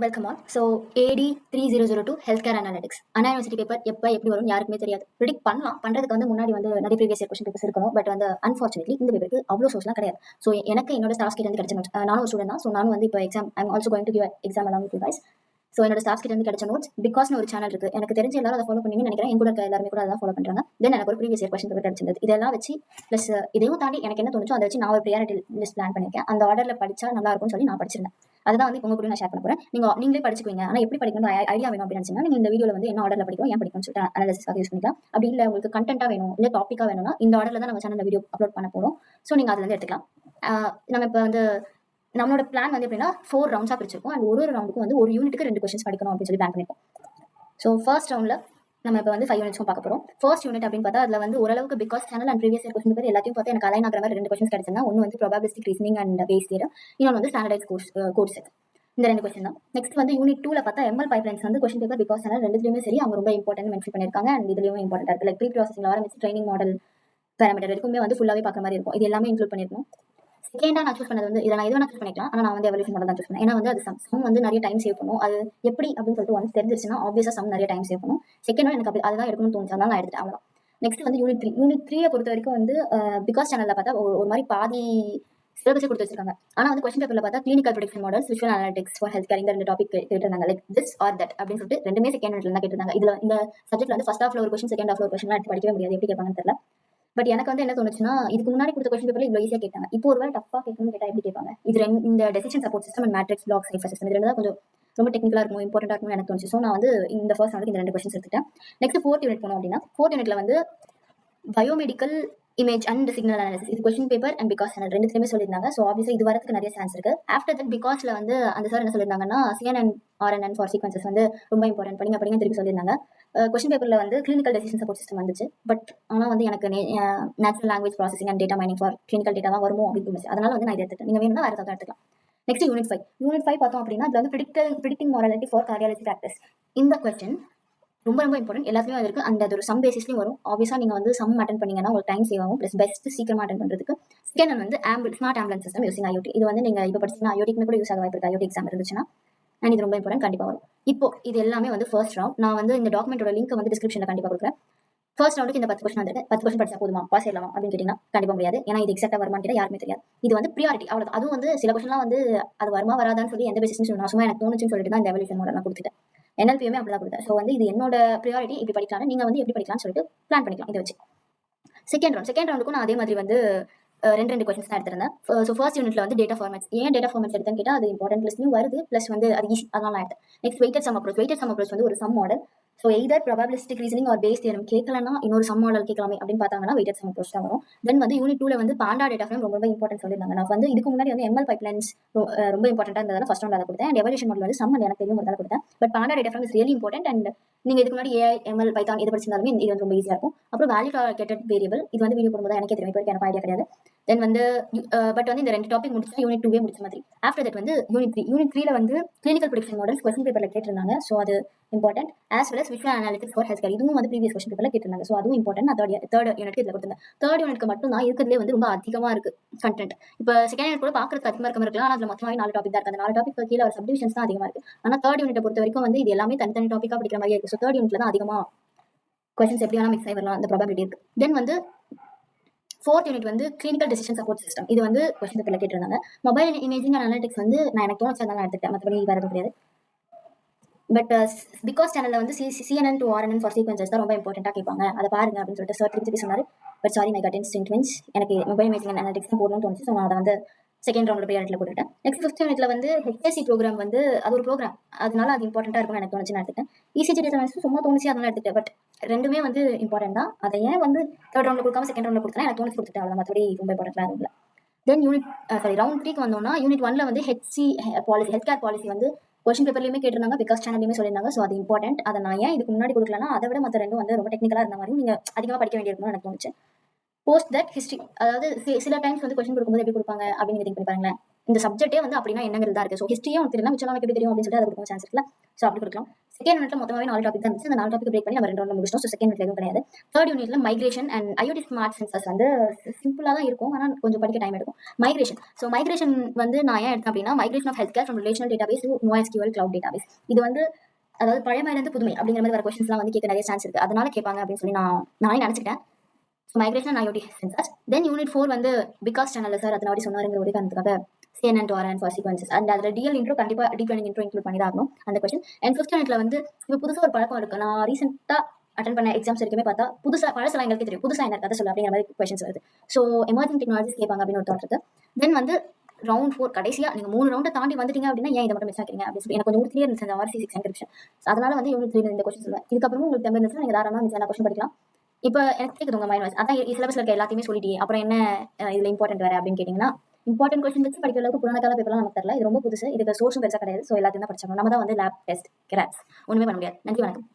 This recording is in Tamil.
Welcome all. So AD3002 health care analytics Anna University paper எப்போ எப்படி வரும் யாருக்குமே தெரியாது. ப்ரிடிக்ட் பண்ணலாம். பண்ணுறதுக்கு வந்து முன்னாடி வந்து நிறைய ப்ரீவியஸ் இயர் கொஸ்டின் பேப்பர்ஸ் இருக்கணும். பட் வந்து அன்ஃபார்ச்சுனேட்லி இந்த பேப்பருக்கு அவ்வளோ சோர்ஸ்லாம் கிடையாது. ஸோ எனக்கு என்னோட ஸ்டாஃப் கிட்ட இருந்து கிடைச்ச நோட்ஸ், நானும் ஒரு ஸ்டூடெண்ட் தான். ஸோ நானும் வந்து இப்போ exam I'm also going to give exam along with you guys. So என்னோட ஸ்டாஃப் கிட்ட இருந்து கிடைச்ச நோட்ஸ் பிகாஸ்னு ஒரு சேனல் இருக்கு. எனக்கு தெரிஞ்ச எல்லாரும் அதை ஃபாலோ பண்ணீங்கன்னு நினைக்கிறேன். என் கூட இருக்க எல்லாருமே கூட அதான் ஃபாலோ பண்ணுறாங்க. தென் எனக்கு ஒரு ப்ரீவியஸ் இயர் கொஸ்டின் பேப்பர் கிடைச்சிருந்தது. இதெல்லாம் வச்சு ப்ளஸ் இதையும் தாண்டி எனக்கு என்ன தோணுச்சோ அதை வச்சு நான் ஒரு ப்ரியாரிட்டி லிஸ்ட் பிளான் பண்ணியிருக்கேன். அந்த ஆர்டரில் படிச்சா நல்லா இருக்கும்னு சொல்லி நான் படிச்சிருந்தேன். அதுதான் வந்து உங்க கூட நான் ஷேர் பண்ண போறேன். நீங்களே படிச்சுக்குவீங்க. ஆனால் எப்படி படிக்கணும் ஐடியா வேணும் அப்படின்னு நினைச்சீங்கன்னா நீங்க இந்த வீடியோல வந்து என்ன ஆர்டர்ல படிக்கணும், ஏன் படிக்கணும்னு சொல்லிட்டு அனாலிசிஸ்க்காக யூஸ் பண்ணிக்கலாம். அப்படி இல்லை உங்களுக்கு கண்டென்ட்டா வேணும், இல்லை டாப்பிக்கா வேணும்னா இந்த ஆர்டர்ல தான் நம்ம சேனல்ல வீடியோ அப்லோட் பண்ண போறோம். ஸோ நீங்க அதுல இருந்து எடுத்துக்கலாம். நம்ம இப்போ வந்து நம்மளோட பிளான் வந்து எப்படின்னா 4 ரவுண்ட்ஸா பிரிச்சிருக்கோம். அண்ட் ஒரு ரவுண்டுக்கு வந்து ஒரு யூனிட்டுக்கு 2 கொஸ்டின்ஸ் படிக்கணும் அப்படின்னு சொல்லி பிளான் பண்ணிருக்கோம். ஸோ ஃபர்ஸ்ட் ரவுண்ட்ல நம்ம இப்போ வந்து 5 யூனிட்ஸும் பார்க்க போறோம். ஃபர்ஸ்ட் யூனிட் அப்படின்னு பார்த்தா அதுல வந்து ஓரளவுக்கு because channel and previous year question paper எல்லாத்தையும் பார்த்து எனக்கு அலைன் ஆகிற மாதிரி 2 கொஸ்டின்ஸ் கிடைச்சிருந்தா ஒன்று வந்து probabilistic reasoning and base theorem, இன்னொன்று வந்து ஸ்டாண்டர்டைஸ் கோட் செட். இந்த 2 கொஸ்டின் தான். நெக்ஸ்ட் வந்து யூனிட் 2ல பார்த்தா ML பைப்லைன்ஸ் வந்து கொஸ்டின் பேப்பர் பிகாஸ் சேனல் ரெண்டுலயுமே சரி அவங்க ரொம்ப இம்பார்ட்டன்ட் மென்ஷன் பண்ணிருக்காங்க. அண்ட் இதுலயும் இம்பார்ட்டன்ட் இருக்கு. லைக் ப்ரீ ப்ராசஸிங்ல ஆரம்பிச்சு ட்ரைனிங் மாடல் பேராமீட்டர் வரைக்குமே வந்து ஃபுல்லாவே பார்க்குற மாதிரி இருக்கும். இது எல்லாமே இன்க்ளூட் பண்ணிருக்கோம். செகண்டா நான் சூஸ் பண்ணது வந்து இதை நான் எது வேணா சூஸ் பண்ணிக்கலாம். ஆனால் நான் வந்து எவல்யூஷன் மாடல் தான் சூஸ் பண்ணேன். ஏன்னா வந்து அது சம் வந்து நிறைய டைம் சேவ் பண்ணும். அது எப்படி அப்படின்னு சொல்லிட்டு ஒன்ஸ் தெரிஞ்சிருச்சுன்னா ஆப்வியஸா சம் நிறைய டைம் சேவ் பண்ணும். செகண்ட் எனக்கு அப்படி அதுதான் எடுக்கணும்னு தோணுச்சு, அதனால நான் எடுத்துட்டேன். அவ்வளோ. நெக்ஸ்ட் வந்து யூனிட் 3 பொறுத்த வரைக்கும் வந்து பிகாஸ் சேனல்ல பார்த்தா ஒரு மாதிரி பாதி சிலபஸை கொடுத்து வச்சிருக்காங்க. ஆனால் வந்து கொஸ்டின் பேப்பர்ல பார்த்தா clinical prediction models, visual analytics for health care இந்த 2 டாபிக் கேட்டிருந்தாங்க. லைக் திஸ் ஆர் தட் அப்படின்னு சொல்லிட்டு ரெண்டுமே செகண்ட் யூனிட்ல தான் கேட்டிருந்தாங்க. இதுல இந்த சப்ஜெக்ட்ல வந்து ஃபர்ஸ்ட் ஹாஃப்ல ஒரு கொஸ்டின், செகண்ட் ஹாஃப்ல ஒரு கொஸ்டின் எடுத்து படிக்கவே முடியாது. எப்படி கேட்பாங்கன்னு தெரியல. பட் எனக்கு வந்து என்ன தோணுச்சுன்னா இதுக்கு முன்னாடி கொடுத்த கொஸ்டின் பேப்பர்ல இவ்வளோ ஈஸியாக கேட்டாங்க. இப்போ ஒருவேளை டஃபா கேட்கணும்னு கேட்டால் எப்படி கேட்பாங்க? இந்த decision support system and matrix block cipher system இது ரெண்டு தான் கொஞ்சம் ரொம்ப டெக்னிக்கலா இருக்கும், இம்பார்ட்டன்டா இருக்கும்னு எனக்கு தோணுச்சு. ஸோ நான் வந்து இந்த ஃபர்ஸ்ட் ரவுண்டுக்கு இந்த 2 கொஸ்டின்ஸ் எடுத்துட்டேன். நெக்ஸ்ட் 4th யூனிட் போனோம் அப்படின்னா 4th யூனிட்ல வந்து biomedical image and signal analysis இது கொஸ்டின் பேப்பர் அண்ட் பிகாஸ் சேனல் ரெண்டுத்துலையுமே சொல்லியிருந்தாங்க. ஸோ ஆப்வியஸா இது வரதுக்கு நிறைய சான்ஸ் இருக்கு. ஆஃப்டர் தட் பிகாஸ்ல வந்து அந்த சார் என்ன சொல்லியிருந்தாங்கன்னா CNN RNN ஃபார் சீக்வன்சஸ் வந்து ரொம்ப இம்பார்ட்டன்ட், படிங்க திருப்பி சொல்லியிருந்தாங்க. கொஸ்டின் பேப்பர்ல வந்து கிளினிக்கல் டெசிஷன் சப்போர்ட் சிஸ்டம் வந்துச்சு. பட் ஆனால் வந்து எனக்கு natural language processing and data mining for clinical data தான் வருமோ அப்படின்னு தோணுச்சு. அதனால வந்து நான் இதை எடுத்துட்டேன். நீங்க வேணும்னா வேற ஏதாவது எடுத்துக்கலாம். நெக்ஸ்ட் யூனிட் 5 பார்த்தோம் அப்படின்னா அதுல வந்து predicting morality for cardiology practice. இந்த கொஸ்டின் ரொம்ப இம்பார்ட்டன்ட். எல்லாத்துலயும் அது இருக்கு. அந்த அது ஒரு சம் பேசிஸ்லயும் வரும். ஆப்வியஸா நீங்க வந்து சம் அட்டன் பண்ணீங்கன்னா உங்களுக்கு டைம் சேவ் ஆகும். பிளஸ் பெஸ்ட் சீக்கிரமா அட்டன் பண்றதுக்கு. செகண்ட் வந்து smart ambulance system using IoT. இது வந்து நீங்க இப்போ படிச்சீங்கன்னா IoT கூட யூஸ் ஆக வாய்ப்பு இருக்கு. IoT எக்ஸாம் இருந்துச்சுன்னா அண்ட் இது ரொம்ப இம்பார்ட்டன்ட், கண்டிப்பா வரும். இப்போ இது எல்லாமே வந்து ஃபர்ஸ்ட் ரவுண்ட். நான் வந்து இந்த டாக்குமெண்டோட லிங்க் வந்து டிஸ்கிரிப்ஷன்ல கண்டிப்பா கொடுக்குறேன். ஃபர்ஸ்ட் ரவுண்டுக்கு இந்த 10 கொஸ்டின் வந்துருக்கு. 10 கொஸ்டின் படிச்சா போதுமா, பாஸ் ஆயிடலாமா அப்படின்னு கேட்டீங்கன்னா கண்டிப்பா முடியாது. ஏன்னா இது எக்ஸாக்டா வருமான்னு கேட்டா யாருமே தெரியாது. இது வந்து ப்ரியாரிட்டி அவ்வளவு. அதுவும் வந்து சில கொஸ்டின்லாம் வந்து அது வருமா வராதான்னு சொல்லி எந்த பேசிஸ்னு சொல்லணும், சும்மா எனக்கு தோணுச்சுன்னு சொல்லிட்டு தான் இந்த எவல்யூஷன் மாடல் நான் கொடுத்துட்டேன். NLPயுமே அப்படிதான் கொடுத்தேன். ஸோ வந்து இது என்னோட ப்ரியாரிட்டி, இப்படி படிக்கலாம், நீங்க வந்து எப்படி படிக்கலாம்னு சொல்லிட்டு பிளான் பண்ணிக்கலாம் இதை வச்சு. செகண்ட் ரவுண்டுக்கும் நான் அதே மாதிரி வந்து 2 கொஸ்டின்ஸ் தான் எடுத்திருந்தேன். ஸோ ஃபர்ஸ்ட் யூனிட்ல வந்து டேட்டா ஃபார்மேட்ஸ். ஏன் டேட்டா ஃபார்மேட்ஸ் எடுத்தேன்னு கேட்டால் அது இம்பார்ட்டன்ட் லிஸ்ட்லையும் வருது, ப்ளஸ் வந்து அது ஈஸி, அதனால நான் எடுத்தேன். நெக்ஸ்ட் வெயிட்டட் சம் அப்ரோச் வந்து ஒரு some model. So either probabilistic reasoning or Bayes theorem கேட்கலன்னா இன்னொரு சம் மாடல் கேட்கலாமே அப்படின்னு பார்த்தாங்கன்னா வெயிட்டட் சம் அப்ரோச் தான் வரும். தென் வந்து யூனிட் 2ல வந்து பாண்டா டேட்டா ஃப்ரேம் ரொம்ப இம்பார்ட்டன்ட் சொல்லியிருந்தாங்க. நான் வந்து இதுக்கு முன்னாடி வந்து ML பைப்லைன்ஸ் ரொம்ப இம்பார்ட்டன்டா இருந்ததால ஃபர்ஸ்ட் ரவுண்ட் அதை கொடுத்தேன். அண்ட் எவல்யூஷன் மாடல் வந்து சம் எனக்கு தெரியும் அதனால கொடுத்தேன். But Panda data frame is really important. And நீங்க இதுக்கு முன்னாடி AI ML பைத்தான் எது படிச்சிருந்தாலுமே இது வந்து ரொம்ப ஈஸியா இருக்கும். அப்புறம் வேல்யூ டார்கெட்டட் வேரியபிள் இது வந்து வீடியோ போடும்போது எனக்கே தெரியும், இப்போ எனக்கு ஐடியா கிடையாது. தென் வந்து பட் வந்து இந்த 2 டாபிக் முடிச்சா யூனிட் 2 முடிச்ச மாதிரி. ஆஃப்டர் தட் வந்து யூனிட் 3ல வந்து கிளினிக்கல் ப்ரெடிக்ஷன் மாடல்ஸ் கொஸ்டின் பேப்பர்ல கேட்டிருந்தாங்க. ஸோ அது important. As well as visual analytics for health care இதுவும் வந்து ப்ரீவியஸ் கொஸ்டின் பேப்பர்ல கேட்டிருந்தாங்க. ஸோ அதுவும் இம்பார்ட்டன்ட். நான் தேர்ட் யூனிட் இதுல கொடுத்தேன். தேர்ட் யூனிட்க்கு மட்டும் தான் இருக்கிறதுலே வந்து ரொம்ப அதிகமா இருக்கு கண்டென்ட். இப்போ செகண்ட் யூனிட் கூட பார்க்கறதுக்கு அதிகமா இருக்கலாம். ஆனால் அதுல மொத்தமாக 4 டாபிக் தான் இருக்கு. அந்த 4 டாபிக் கீழே ஒரு சப்டிவிஷன்ஸ் தான் அதிகமா இருக்கு. ஆனால் தேர்ட் யூனிட்டை பொறுத்த வரைக்கும் வந்து இது எல்லாமே தனித்தனி டாபிக்கா படிக்கிற மாதிரி இருக்கு. ஸோ தேர்ட் யூனிட்ல தான் அதிகமா கொஸ்டின்ஸ் எப்படி வேணா மிக்ஸ் ஆகி வரலாம், அந்த ப்ராபபிலிட்டி இருக்கு. தென் வந்து 4th யூனிட் வந்து கிளினிக்கல் டெசிஷன் சப்போர்ட் சிஸ்டம். இது வந்து கொஸ்டின் பேப்பர்ல கேட்டிருந்தாங்க. மொபைல் இமேஜிங் அண்ட் அனாலிட்டிக்ஸ் வந்து நான் எனக்கு தோணுச்சு அதனால எடுத்துட்டேன், மற்றபடி வேற எதுவும் கிடையாது. பட் பிகாஸ் சேனல்ல வந்து CNN to RNN for sequences தான் ரொம்ப இம்பார்ட்டன்ட்டா கேட்பாங்க, அதை பாருங்க அப்படின்னு சொல்லிட்டு சார் திருப்பி சொன்னாரு. But sorry, my cut instinct means எனக்கு மொபைல் இமேஜிங் அண்ட் அனாலிட்டிக்ஸ் தான் போடணும்னு தோணுச்சு. ஸோ நான் அதை வந்து செகண்ட் ரவுண்ட் ப்ரியாரிட்டியில் போட்டுட்டேன். நெக்ஸ்ட் 5th யூனிட்ல வந்து HSC ப்ரோக்ராம் வந்து அது ஒரு ப்ரோக்ராம், அதனால அது இம்பார்ட்டன்ட்டா இருக்கும்னு எனக்கு தோணுச்சு, நான் எடுத்துட்டேன். ECG டேட்டா சும்மா தோணுச்சு அதனால எடுத்துட்டேன். பட் ரெண்டுமே வந்து இம்பார்ட்டன்ட் தான். அதை ஏன் வந்து தேர்ட் ரவுண்ட்ல கொடுக்காம செகண்ட் ரவுண்ட்ல கொடுத்தா எனக்கு தோணுச்சு கொடுத்துட்டேன், அவ்வளோ. மற்றபடி ரொம்ப இம்பார்ட்டன்ட்லாம் இல்லை. தென் ரவுண்ட் 3க்கு வந்தோம்னா யூனிட் 1ல வந்து ஹெல்த் கேர் பாலிசி வந்து கொஸ்டின் பேப்பர்லயுமே கேட்டிருந்தாங்க, பிகாஸ் சேனல்லையுமே சொல்லியிருந்தாங்க. ஸோ அது இம்பார்ட்டன்ட். அதை நான் ஏன் இதுக்கு முன்னாடி கொடுக்கலன்னா அதை விட மற்ற ரெண்டும் வந்து ரொம்ப டெக்னிக்கலா இருந்த மாதிரி நீங்க அதிகமாக படிக்க வேண்டியிருக்கும்னு எனக்கு தோணுச்சு. போஸ்ட் தட் ஹிஸ்ட்ரி, அதாவது சில டைம்ஸ் வந்து கொஸ்டின் கொடுக்கும்போது எப்படி கொடுப்பாங்க அப்படின்னு திங்க் பண்ணி பாருங்களேன். இந்த சப்ஜெக்டே வந்து அப்படின்னா என்னங்கிறது தான் இருக்கு. ஸோ ஹிஸ்ட்ரியும் உனக்கு தெரியல, மிச்சம் எப்படி தெரியும் அப்படின்னு சொல்லிட்டு அதை கொடுக்க சான்ஸ் இருக்குல்ல. ஸோ அப்படி கொடுக்கலாம். செகண்ட் யூனிட்ல மொத்தமாவே 4 டாபிக் தான் இருந்துச்சு. அந்த 4 டாபிக் பிரேக் பண்ணி நம்ம 2 ரவுண்ட்ல முடிச்சிட்டோம். ஸோ செகண்ட் யூனிட்ல எதுவும் கிடையாது. தேர்ட் யூனிட்ல migration and IoT smart sensors வந்து சிம்பிளா தான் இருக்கும், ஆனால் கொஞ்சம் படிக்க டைம் எடுக்கும். மைக்ரேஷன். ஸோ மைக்ரேஷன் வந்து நான் ஏன் எடுத்தேன் அப்படின்னா, migration of health care from relational database to NoSQL cloud database. இது வந்து அதாவது பழையமையிலிருந்து புதுமை அப்படிங்கிற மாதிரி வர கொஸ்டின்ஸ்லாம் வந்து கேட்க நிறைய சான்ஸ் இருக்கு. அதனால கேட்பாங்க அப்படின்னு சொல்லி நானே நினைச்சிட்டேன். Migration IoT sensors. Then unit 4 வந்து பிகாஸ் சேனல் சார் அதனாடி சொன்னாருங்கிற ஒரு காரணத்துக்காக CNN to RN for sequences and அதில் டிஎல் இன்ட்ரோ கண்டிப்பாக டீப் லேர்னிங் இன்ட்ரோ இன்க்ளூட் பண்ணி தான் ஆகணும் அந்த கொஸ்டின். அண்ட் ஃபிஃப்த் யூனிட்ல வந்து இப்போ புதுசாக ஒரு பழக்கம் இருக்கு. நான் ரீசெண்டாக அட்டன் பண்ண எக்ஸாம்ஸ் வரைக்குமே பார்த்தா புதுசாக பழசெல்லாம் எங்களுக்கு தெரியும், புதுசாக என்ன கதை சொல்ல அப்படிங்கிற மாதிரி கொஸ்டின்ஸ் வருது. ஸோ எமர்ஜிங் டெக்னாலஜிஸ் கேட்பாங்க அப்படின்னு ஒரு தாட் இருக்கு. தென் வந்து ரவுண்ட் 4 கடைசியாக நீங்கள் 3 ரவுண்டை தாண்டி வந்துட்டீங்க அப்படின்னா ஏன் இதை மட்டும் மிஸ் ஆகிறீங்க அப்படின்னு சொல்லி எனக்கு கொஞ்சம் உறுதியாக இருந்துச்சு அந்த RC6 என்கிரிப்ஷன். அதனால வந்து யூனிட் 3 இந்த கொஸ்டின் சொல்லுவேன். இதுக்கப்புறமும் உங்களுக்கு தெம்பு இருந்துச்சுன்னா நீங்கள் தாராளமாக மிஸ் ஆன கொஸ்டின் படிக்கலாம். இப்போ எனக்கு கேட்குது உங்கள் மைண்ட் வாய்ஸ், அதான் சிலபஸ்ல இருக்க எல்லாத்தையுமே சொல்லிட்டே அப்புறம் என்ன இதில் இம்பார்ட்டன்ட் வேறு அப்படின்னு கேட்டிங்கன்னா, இம்பார்ட்டன்ட் கொஸ்டின் வச்சு படிக்கிற அளவுக்கு புராண கால பேப்பர்லாம் நமக்கு தெரியல. இது ரொம்ப புதுசு, இதுக்கு சோர்ஸும் பெருசாக கிடையாது. ஸோ எல்லாத்தையும் தான் படிச்சாங்க. நம்ம தான் வந்து லேப் டெஸ்ட் கிராப்ஸ் ஒன்றுமே பண்ண முடியாது. நன்றி, வணக்கம்.